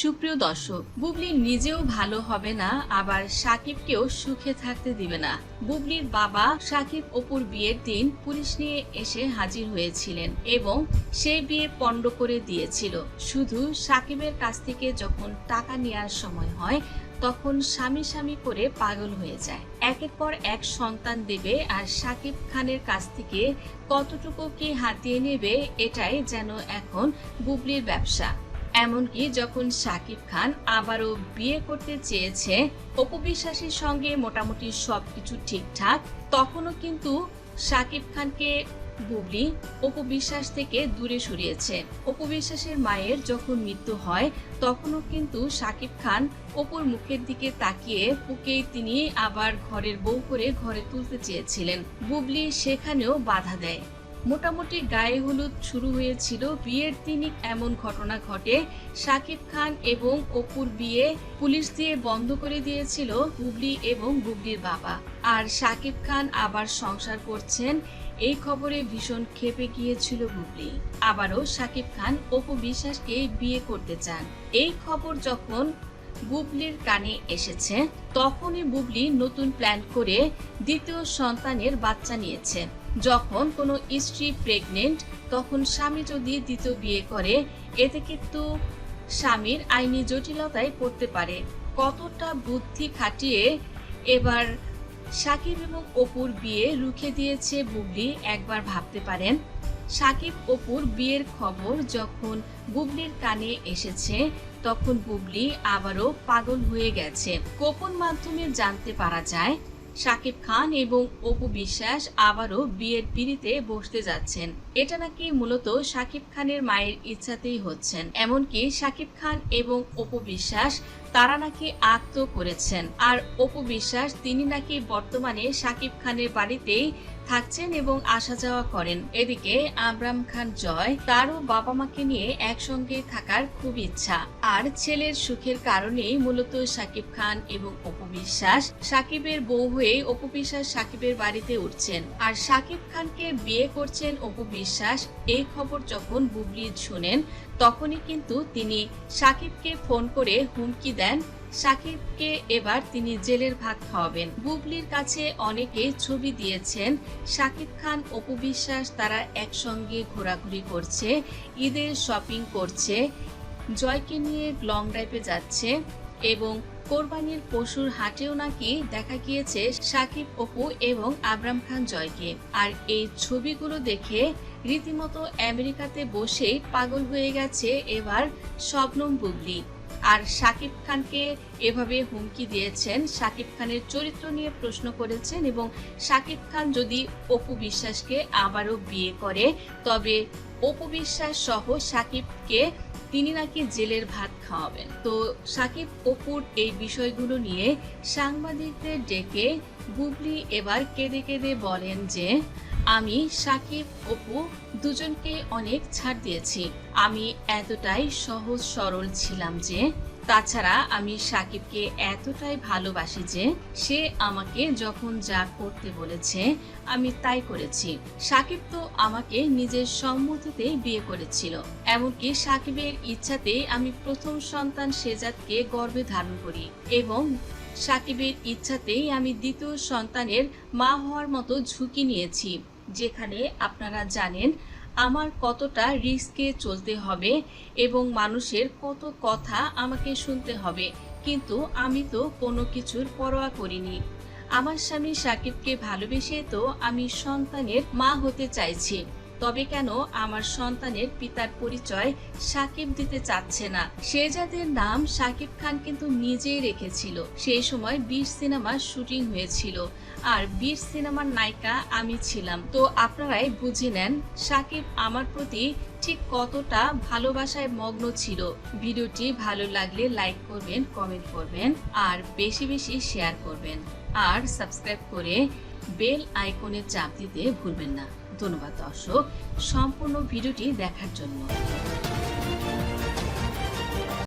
সুপ্রিয় দর্শক, বুবলি নিজেও ভালো হবে না, আবার সাকিবকেও সুখে থাকতে দিবে না। বুবলির বাবা সাকিব অপুর বিয়ের দিন পুলিশ নিয়ে এসে হাজির হয়েছিলেন এবং সেই বিয়ে পণ্ড করে দিয়েছিল। শুধু সাকিবের কাছ থেকে যখন টাকা নেওয়ার সময় হয় তখন স্বামী স্বামী করে পাগল হয়ে যায়। একের পর এক সন্তান দেবে, আর সাকিব খানের কাছ থেকে কতটুকু কি হাতিয়ে নেবে এটাই যেন এখন বুবলির ব্যবসা। এমনকি যখন সাকিব খান আবারও বিয়ে করতে চেয়েছে, অপু বিশ্বাসের সঙ্গে মোটামুটি সবকিছু ঠিকঠাক, তখনও কিন্তু সাকিব খানকে বুবলি অপু বিশ্বাস থেকে দূরে সরিয়েছে। অপু বিশ্বাসের মায়ের যখন মৃত্যু হয় তখনও কিন্তু সাকিব খান অপুর মুখের দিকে তাকিয়ে ওকেই তিনি আবার ঘরের বউ করে ঘরে তুলতে চেয়েছিলেন। বুবলি সেখানেও বাধা দেয়। মোটামুটি গায়ে হলুদ শুরু হয়েছিল, বিয়ের দিনই এমন ঘটনা ঘটে। সাকিব খান এবং অপুর বিয়ে পুলিশ দিয়ে বন্ধ করে দিয়েছিল বুবলি এবং বুবলির বাবা। আর সাকিব খান আবার সংসার করছেন, এই খবরে ভীষণ ক্ষেপে গিয়েছিল বুবলি। আবারও সাকিব খান অপু বিশ্বাসকে বিয়ে করতে চান। এই খবর যখন বুবলির কানে এসেছে তখনই বুবলি নতুন প্ল্যান করে দ্বিতীয় সন্তানের বাচ্চা নিয়েছে। যখন কোনো স্ত্রী প্রেগনেন্ট তখন স্বামী যদি দ্বিতীয় বিয়ে করে এতে কিন্তু স্বামীর আইনি জটিলতায় পড়তে পারে। কতটা বুদ্ধি খাটিয়ে এবার সাকিব এবং অপুর বিয়ে রুখে দিয়েছে বুবলি, একবার ভাবতে পারেন। সাকিব অপুর বিয়ের খবর যখন বুবলির কানে এসেছে তখন বুবলি আবারও পাগল হয়ে গেছে। গোপন মাধ্যমে জানতে পারা যায় সাকিব খান এবং অপু বিশ্বাস আবারও বিয়ের পিঁড়িতে বসতে যাচ্ছেন। এটা নাকি মূলত সাকিব খানের মায়ের ইচ্ছাতেই হচ্ছেন। এমনকি সাকিব খান এবং অপু বিশ্বাস তারা নাকি আত্ম করেছেন। আর অপু বিশ্বাস তিনি নাকি বর্তমানে সাকিব খানের বাড়িতেই থাকছেন এবং আসা যাওয়া করেন। এদিকে আবরাম খান জয়, তারও বাবা মাকে নিয়ে একসঙ্গে থাকার খুব ইচ্ছা। আর ছেলের সুখের কারণেই মূলত সাকিব খান এবং অপু বিশ্বাস সাকিবের বউ হয়ে অপু বিশ্বাস সাকিবের বাড়িতে উঠছেন। আর সাকিব খানকে বিয়ে করছেন অপু বিশ্বাস, এই খবর যখন বুবলি শুনেন তখনই কিন্তু তিনি সাকিবকে ফোন করে হুমকি দেন সাকিবকে এবার তিনি জেলের ভাত খাওয়াবেন। বুবলির কাছে অনেকে ছবি দিয়েছেন সাকিব খান অপু বিশ্বাস তারা একসঙ্গে ঘোরাঘুরি করছে, ঈদের শপিং করছে, জয়কে নিয়ে লং ড্রাইভে যাচ্ছে এবং কোরবানির পশুর হাটেও নাকি দেখা গিয়েছে সাকিব অপু এবং আবরাম খান জয়কে। আর এই ছবিগুলো দেখে রীতিমতো আমেরিকাতে বসেই পাগল হয়ে গেছে এবার শবনম বুবলি। আর সাকিব খানকে এভাবে হুমকি দিয়েছেন, সাকিব খানের চরিত্র নিয়ে প্রশ্ন করেছেন এবং সাকিব খান যদি অপু বিশ্বাসকে আবারও বিয়ে করে তবে অপু বিশ্বাস সহ সাকিবকে তিনি নাকি জেলের ভাত খাওয়াবেন। তো সাকিব অপুর এই বিষয়গুলো নিয়ে সাংবাদিকদের ডেকে বুবলি এবার কেঁদে কেঁদে বলেন যে আমি সাকিব অপু দুজনকে অনেক ছাড় দিয়েছি। আমি এতটাই সহজ সরল ছিলাম যে, তাছাড়া আমি সাকিবকে এতটাই ভালোবাসি যে সে আমাকে যখন যা করতে বলেছে আমি তাই করেছি। সাকিব তো আমাকে নিজের সম্মতিতেই বিয়ে করেছিল, এমনকি সাকিবের ইচ্ছাতেই আমি প্রথম সন্তান শেজাদকে গর্ভে ধারণ করি এবং সাকিবের ইচ্ছাতেই আমি দ্বিতীয় সন্তানের মা হওয়ার মতো ঝুঁকি নিয়েছি, যেখানে আপনারা জানেন আমার কতটা রিস্কে চলতে হবে এবং মানুষের কত কথা আমাকে শুনতে হবে, কিন্তু আমি তো কোনো কিছুর পরোয়া করিনি। আমার স্বামী সাকিবকে ভালোবেসে তো আমি সন্তানের মা হতে চাইছি, তবে কেন আমার সন্তানের পিতার পরিচয় সাকিব দিতে চাচ্ছে না? শেজাদের নাম সাকিব খান কিন্তু নিজেই রেখেছিল। সেই সময় 20 সিনেমার শুটিং হয়েছিল আর 20 সিনেমার নায়িকা আমি ছিলাম। তো আপনারাই বুঝে নেন সাকিব আমার প্রতি ঠিক কতটা ভালোবাসায় মগ্ন ছিল। ভিডিওটি ভালো লাগলে লাইক করবেন, কমেন্ট করবেন আর বেশি বেশি শেয়ার করবেন আর সাবস্ক্রাইব করে বেল আইকনে চাপ দিতে ভুলবেন না। ধন্যবাদ দর্শক সম্পূর্ণ ভিডিওটি দেখার জন্য।